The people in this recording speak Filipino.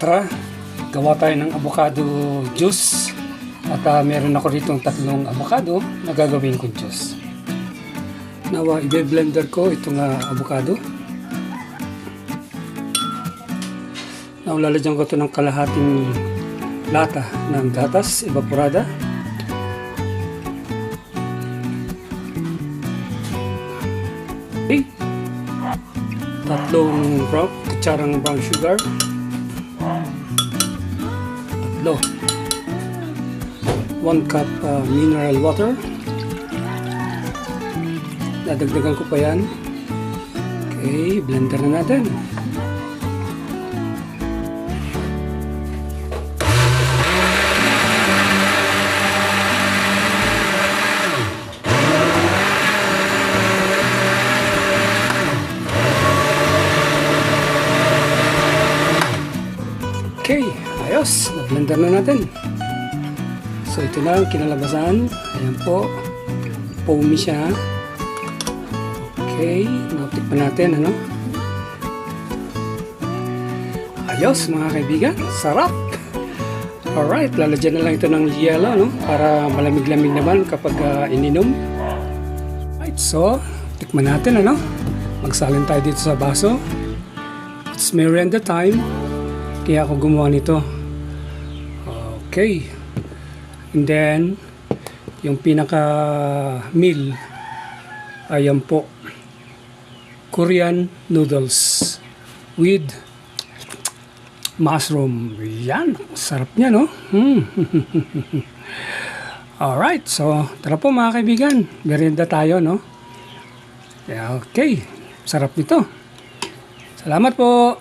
Tara, gawa tayo ng avocado juice. At meron ako rito 3 avocado na gagawin kong juice. Nawa, i-blender ko itong avocado. Now, lalagyan ko ito ng kalahating lata ng gatas evaporada. Okay. 3 kutsarang brown sugar. 1 cup mineral water. Dadagdagan ko pa yan. Okay, blender na natin. Okay, ayos. Na-blender na natin. So, ito na ang kinalabasan. Ayan po. Foamy siya. Okay. Natikman natin, ano? Ayos, mga kaibigan. Sarap! Alright, lalagyan na lang ito ng yelo, no? Para malamig-lamig naman kapag ininom. Alright, so, tikman natin, ano? Magsalin tayo dito sa baso. It's merienda time. Kaya ako gumawa nito. Okay. And then, yung pinaka meal, ayan po, Korean noodles with mushroom. Yan, sarap niya, no? Alright, so tara po mga kaibigan, merienda tayo, no? Okay, sarap nito. Salamat po.